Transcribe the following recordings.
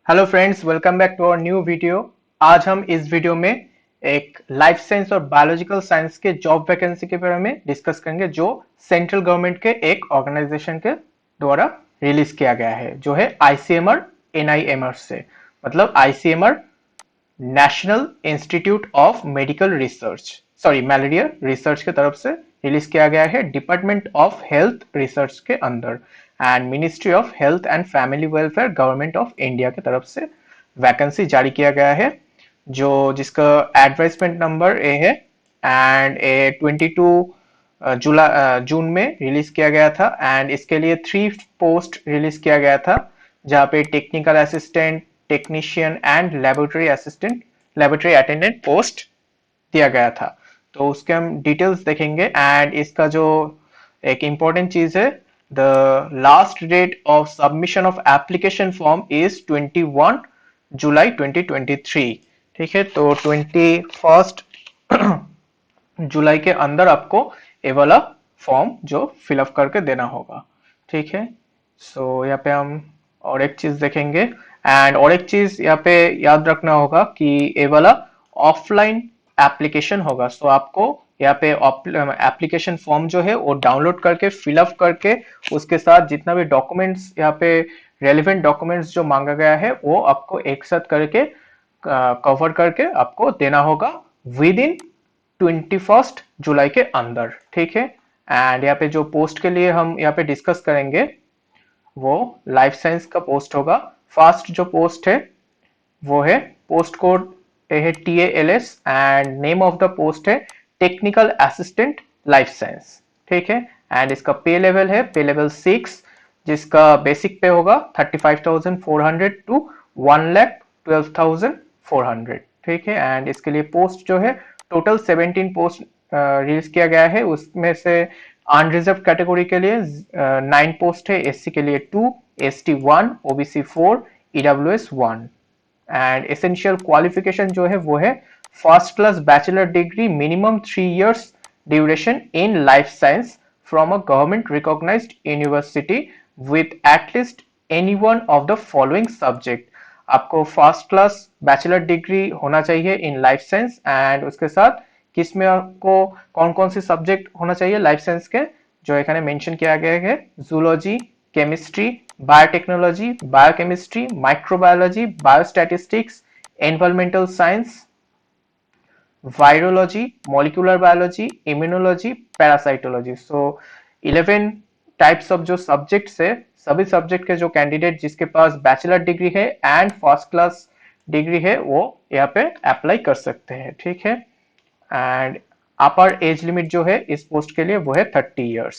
Hello friends, welcome back to our new video. आज हम इस वीडियो में एक लाइफ साइंस और बायोलॉजिकल साइंस के जॉब वैकेंसी के बारे में डिस्कस करेंगे जो सेंट्रल गवर्नमेंट के एक ऑर्गेनाइजेशन के द्वारा रिलीज किया गया है, जो है आईसीएमआर एनआईएमआर से। मतलब ICMR national institute of medical research, sorry malaria research की तरफ से रिलीज किया गया है डिपार्टमेंट ऑफ हेल्थ रिसर्च के अंदर and ministry of health and family welfare government of India की तरफ से वैकेंसी जारी किया गया है, जो जिसका एडवर्टाइजमेंट नंबर ए है एंड ए 22 जून में रिलीज किया गया था। एंड इसके लिए 3 पोस्ट रिलीज किया गया था, जहाँ पे technical assistant, technician and laboratory assistant, laboratory attendant post दिया गया था। तो उसके हम डिटेल्स देखेंगे एंड इसका जो एक इम्पोर्टेंट चीज है, the last date of submission of application form is 21 July 2023। ठीक है, तो 21 जुलाई के अंदर आपको ये वाला फॉर्म जो फिलअप करके देना होगा। ठीक है, सो यहाँ पे हम और एक चीज देखेंगे एंड और एक चीज यहाँ पे याद रखना होगा कि ये वाला ऑफलाइन एप्लीकेशन होगा। सो आपको यहाँ पे एप्लीकेशन फॉर्म जो है वो डाउनलोड करके फिलअप करके उसके साथ जितना भी डॉक्यूमेंट्स यहाँ पे रेलिवेंट डॉक्यूमेंट्स जो मांगा गया है वो आपको एक साथ करके कवर करके आपको देना होगा विद इन 21 जुलाई के अंदर। ठीक है, एंड यहाँ पे जो पोस्ट के लिए हम यहाँ पे डिस्कस करेंगे वो लाइफ साइंस का पोस्ट होगा। फर्स्ट जो पोस्ट है वो है पोस्ट कोड है TALS and name of the post है टेक्निकल असिस्टेंट लाइफ साइंस। ठीक है, एंड इसका पे लेवल है पे लेवल 6, जिसका बेसिक पे होगा 35,400 टू 1,12,400। ठीक है, एंड इसके लिए पोस्ट जो है टोटल 17 पोस्ट रिलीज किया गया है। उसमें से अनरिजर्व कैटेगरी के लिए 9 पोस्ट है, SC के लिए 2, ST 1, OBC 4, EWS 1। And essential qualification जो है वो है first class bachelor degree minimum 3 years duration in life science from a government recognised university with at least any one of the following subject. आपको first class bachelor degree होना चाहिए इन life science and उसके साथ किसमें आपको कौन कौन से सब्जेक्ट होना चाहिए लाइफ साइंस के, जो एखाने मेंशन किया गया है zoology, chemistry, biotechnology, biochemistry, microbiology, biostatistics, environmental science, virology, molecular biology, immunology, parasitology. So 11 types of जो सब्जेक्ट्स है, सभी सब्जेक्ट के जो कैंडिडेट जिसके पास बैचलर डिग्री है एंड फर्स्ट क्लास डिग्री है वो यहाँ पे अप्लाई कर सकते हैं। ठीक है, एंड अपर एज लिमिट जो है इस पोस्ट के लिए वो है 30 years।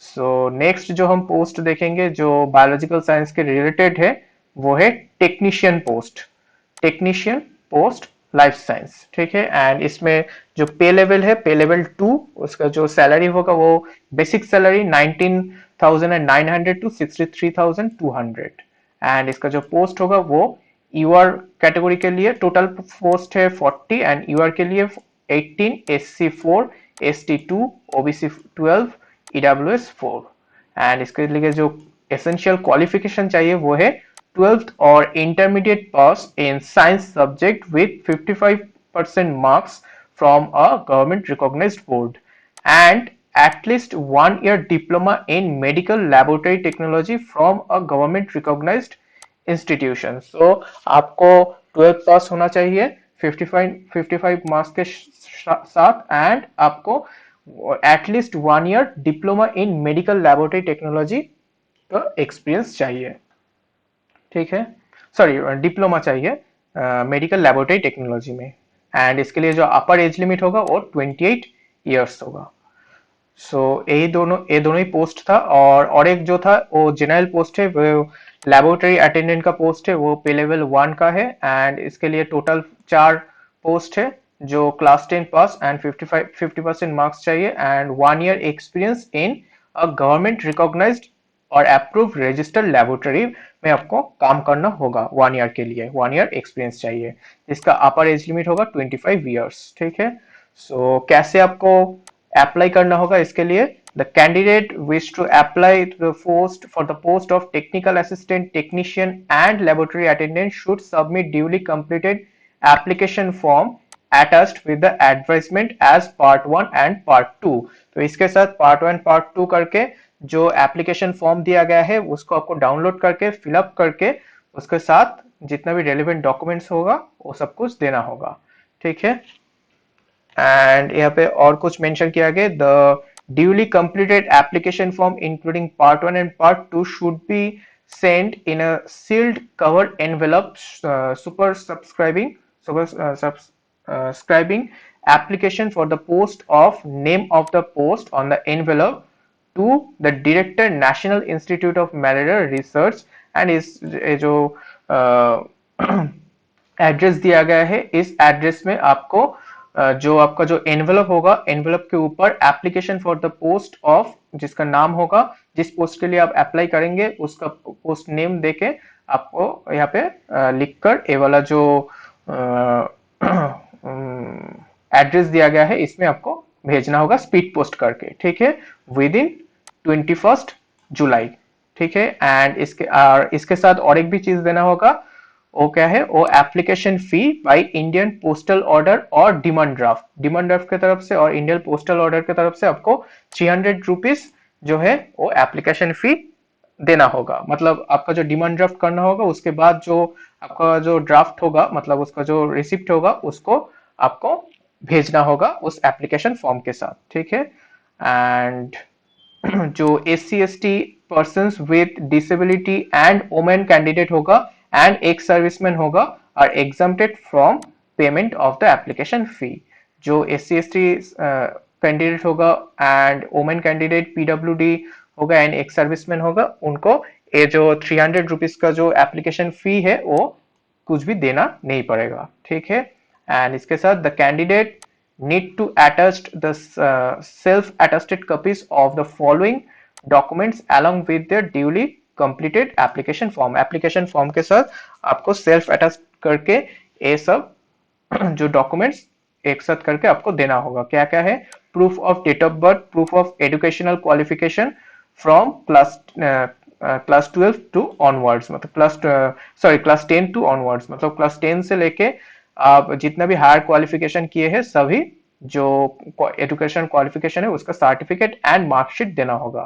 सो नेक्स्ट जो हम पोस्ट देखेंगे जो बायोलॉजिकल साइंस के रिलेटेड है वो है technician post, technician post life science. ठीक है, एंड इसमें जो पे लेवल है पे लेवल 2, उसका जो सैलरी होगा वो बेसिक सैलरी 19,900 टू 63,200। एंड इसका जो पोस्ट होगा वो यूआर कैटेगरी के लिए टोटल पोस्ट है 40 एंड यूआर के लिए 18, SC 4, ST 2, OBC 12, EWS 4। And इसके लिए जो एसेंशियल क्वालिफिकेशन चाहिए वो है 12th और intermediate pass in science subject with 55% marks from a government recognised board and at least 1 year diploma in medical laboratory technology from a government recognized institution। So आपको 12th पास होना चाहिए 55 marks के साथ and आपको at least 1 year diploma in medical laboratory technology का experience चाहिए। ठीक है, सॉरी डिप्लोमा चाहिए मेडिकल लैबोरेटरी टेक्नोलॉजी में। एंड इसके लिए जो अपर एज लिमिट होगा वो 28 years होगा। सो ये दोनों ही पोस्ट था और एक जो था वो जनरल पोस्ट है, वो लेबोरेटरी अटेंडेंट का पोस्ट है, वो पे लेवल 1 का है। एंड इसके लिए टोटल 4 पोस्ट है जो क्लास 10 पास एंड 50% मार्क्स चाहिए and 1 year experience in a government recognised और अप्रूव रजिस्टर्ड लेबोरेटरी में आपको काम करना होगा 1 year के लिए, 1 year एक्सपीरियंस चाहिए। इसका अपर एज लिमिट होगा 25 years। ठीक है, सो कैसे आपको अप्लाई करना होगा इसके लिए, The candidate wish to apply to the post for the post of technical assistant, technician and laboratory attendant should submit duly completed application form attached with the advertisement as part 1 and part 2। तो इसके साथ part 1 part 2 करके जो application form दिया गया है उसको आपको डाउनलोड करके फिलअप करके उसके साथ जितना भी रेलिवेंट डॉक्यूमेंट्स होगा वो सब कुछ देना होगा। ठीक है, एंड यहाँ पे और कुछ मेंशन किया गया, the duly completed application form including part 1 and part 2 should be sent in a sealed covered envelope subscribing application for the post of name of the post on the envelope to the director National Institute of Malaria Research and इस ये जो address दिया गया है इस address में आपको जो आपका जो एनवेलप होगा एनवेलप के ऊपर application for the post of जिसका नाम होगा जिस पोस्ट के लिए आप अप्लाई करेंगे उसका पोस्ट नेम देके आपको यहाँ पे लिखकर ये वाला जो एड्रेस दिया गया है इसमें आपको भेजना होगा स्पीड पोस्ट करके। ठीक है, विद इन 21 जुलाई। ठीक है, एंड इसके साथ और एक भी चीज देना होगा, वो क्या है, वो application fee by Indian postal order और डिमांड ड्राफ्ट की तरफ से और इंडियन पोस्टल ऑर्डर की तरफ से आपको 300 रुपीज जो है वो एप्लीकेशन फी देना होगा। मतलब आपका जो डिमांड ड्राफ्ट करना होगा उसके बाद जो आपका जो ड्राफ्ट होगा मतलब उसका जो रिसिप्ट होगा उसको आपको भेजना होगा उस एप्लीकेशन फॉर्म के साथ। ठीक है, एंड जो SC/ST person with disability and women candidate होगा एंड एक सर्विसमैन होगा are exempted from payment of the application fee. जो SC/ST कैंडिडेट होगा एंड वुमेन कैंडिडेट PWD होगा एंड एक सर्विसमैन होगा उनको ये जो 300 रुपीज का जो एप्लीकेशन फी है वो कुछ भी देना नहीं पड़ेगा। ठीक है, एंड इसके साथ the candidate need to attach the self-attested copies of the following documents along with their duly completed application form। Application form के साथ आपको सेल्फ अटेस्ट करके ये सब जो डॉक्यूमेंट्स एक साथ करके आपको देना होगा। क्या क्या है, proof of date of birth, proof of educational qualification from class 12 to onwards, मतलब क्लास 10 टू ऑनवर्ड्स, मतलब क्लास 10 से लेके आप जितना भी हायर क्वालिफिकेशन किए हैं सभी जो एजुकेशन क्वालिफिकेशन है उसका सर्टिफिकेट एंड मार्कशीट देना होगा।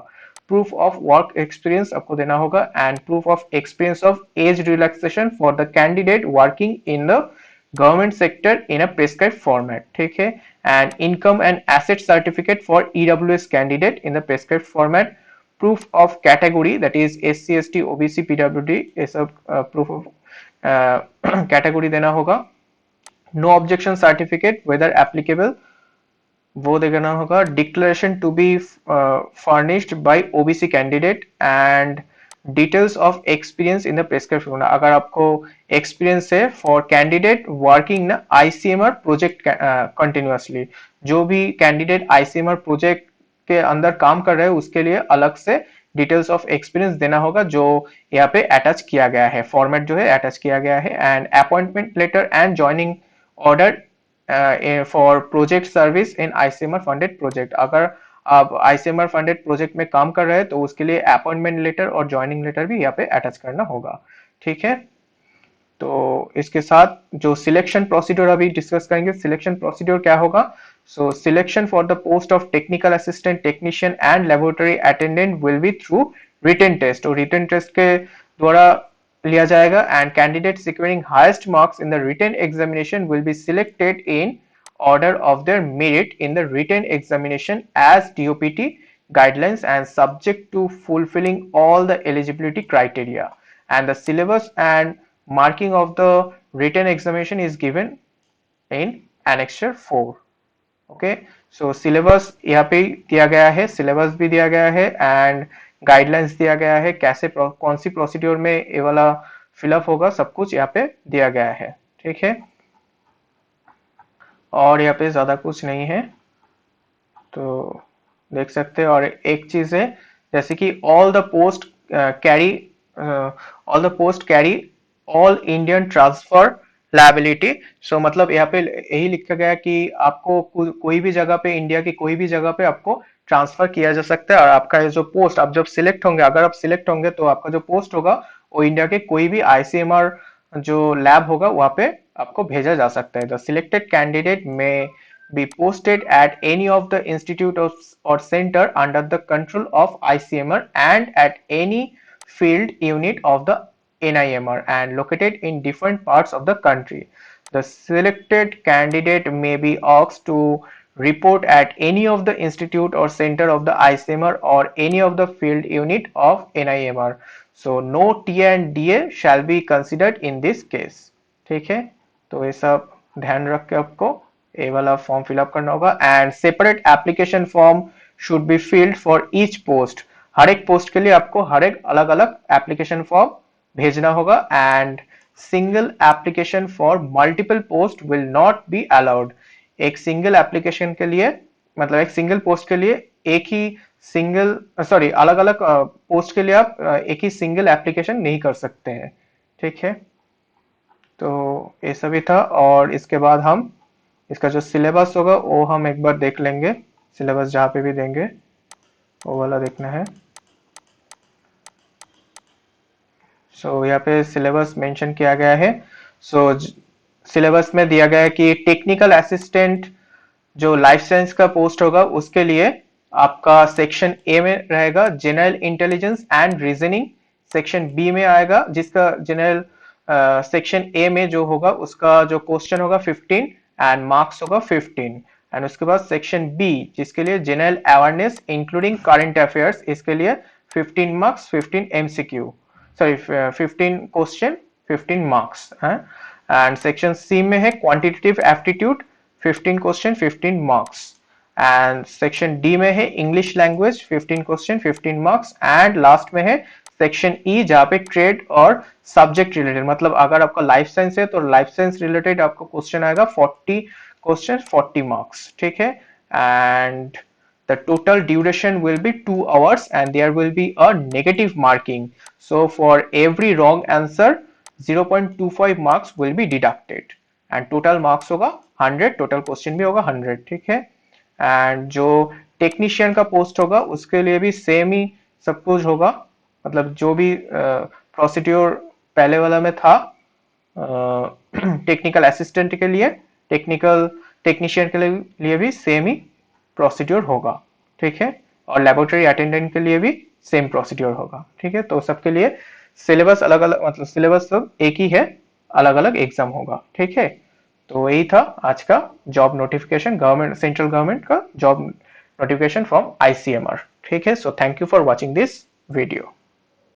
प्रूफ ऑफ वर्क एक्सपीरियंस आपको देना होगा and proof of experience of age relaxation for the candidate working in the government sector in a prescribe format. ठीक है, and income and asset certificate for EWS candidate in the prescribe format. Proof of category that is SC/ST OBC PWD, ये सब proof of category देना होगा। No objection certificate whether applicable वो देना होगा। Declaration to be furnished by OBC candidate and details of experience in the prescription. अगर आपको experience है फॉर कैंडिडेट वर्किंग ना ICMR प्रोजेक्ट कंटिन्यूअसली, जो भी कैंडिडेट ICMR प्रोजेक्ट के अंदर काम कर रहे हैं उसके लिए अलग से डिटेल्स ऑफ एक्सपीरियंस देना होगा जो यहाँ पे अटैच किया गया है, फॉर्मेट जो है अटैच किया गया है। And appointment letter and joining order for project service in ICMR funded project. अगर आप ICMR फंडेड प्रोजेक्ट में काम कर रहे हैं तो उसके लिए अपॉइंटमेंट लेटर और ज्वाइनिंग लेटर भी यहाँ पे अटैच करना होगा। ठीक है, तो इसके साथ जो सिलेक्शन प्रोसीड्योर अभी डिस्कस करेंगे, सिलेक्शन प्रोसीड्योर क्या होगा। So selection for the post of technical assistant, technician and laboratory attendant will be through written test, और रिटन टेस्ट के द्वारा लिया जाएगा and candidate securing highest marks in the written examination will be selected in order of their merit in the written examination as DOPT guidelines and subject to fulfilling all the eligibility criteria, and the syllabus and marking of the written examination is given in annexure 4। okay, so syllabus यहाँ पे दिया गया है, syllabus भी दिया गया है and guidelines दिया गया है, कैसे कौन सी प्रोसीड्योर में ये वाला फिलअप होगा सब कुछ यहाँ पे दिया गया है। ठीक है, और यहाँ पे ज्यादा कुछ नहीं है तो देख सकते हैं। और एक चीज है जैसे कि all the post carry all Indian transfer liability. So मतलब यहाँ पे यही लिखा गया कि आपको कोई भी जगह पे, इंडिया की कोई भी जगह पे आपको ट्रांसफर किया जा सकता है और आपका ये जो पोस्ट, आप जब सिलेक्ट होंगे, अगर आप सिलेक्ट होंगे तो आपका जो पोस्ट होगा वो इंडिया के कोई भी आईसीएमआर जो लैब होगा वहां पे आपको भेजा जा सकता है। द सिलेक्टेड कैंडिडेट में be posted at any of the institute or center under the control of ICMR and at any field unit of the NIMR and located in different parts of the country. The selected candidate may be asked to report at any of the institute or center of the ICMR or any of the field unit of NIMR. So no TA and DA shall be considered in this case. ठीक है, तो ये सब ध्यान रख के आपको ये वाला फॉर्म फिलअप करना होगा। And separate application form should be filled for each post. हर एक पोस्ट के लिए आपको हर एक अलग अलग एप्लीकेशन फॉर्म भेजना होगा। And single application for multiple post will not be allowed. एक सिंगल एप्लीकेशन के लिए, मतलब एक सिंगल पोस्ट के लिए एक ही सिंगल, सॉरी, अलग अलग पोस्ट के लिए आप एक ही सिंगल एप्लीकेशन नहीं कर सकते हैं। ठीक है, तो ये सभी था। और इसके बाद हम इसका जो सिलेबस होगा वो हम एक बार देख लेंगे। सिलेबस जहाँ पे भी देंगे वो वाला देखना है। सो यहाँ पे सिलेबस मेंशन किया गया है। सो सिलेबस में दिया गया है कि टेक्निकल असिस्टेंट जो लाइफ साइंस का पोस्ट होगा उसके लिए आपका सेक्शन ए में रहेगा general intelligence and reasoning. Section B में आएगा जिसका जनरल सेक्शन ए में जो होगा उसका जो क्वेश्चन होगा 15 एंड मार्क्स होगा 15। एंड उसके बाद सेक्शन बी जिसके लिए general awareness including current affairs, इसके लिए 15 marks 15 MCQ, sorry 15 question 15 marks है। एंड सेक्शन सी में है quantitative aptitude 15 question 15 marks. And section D में है English language 15 question 15 marks. And last में है सेक्शन ई जहाँ पे ट्रेड और सब्जेक्ट रिलेटेड, मतलब अगर आपका लाइफ साइंस है तो लाइफ साइंस रिलेटेड आपको क्वेश्चन आएगा 40 क्वेश्चन 40 मार्क्स। ठीक है, and the total duration will be 2 hours and there will be a negative marking. So for every wrong answer 0.25 marks will be deducted and total marks होगा 100, total question भी होगा 100। ठीक है, and जो technician का post होगा उसके लिए भी सेम ही सब कुछ होगा, मतलब जो भी प्रोसीड्योर पहले वाला में था टेक्निकल असिस्टेंट के लिए, टेक्नीशियन के लिए भी सेम ही प्रोसीड्योर होगा। ठीक है, और लेबोरेटरी अटेंडेंट के लिए भी सेम प्रोसीड्योर होगा। ठीक है, तो सबके लिए सिलेबस अलग अलग, मतलब सिलेबस सब एक ही है, अलग अलग एग्जाम होगा। ठीक है, तो यही था आज का job notification, government, central government का जॉब नोटिफिकेशन फ्रॉम आईसीएमआर। ठीक है, so thank you for watching this video.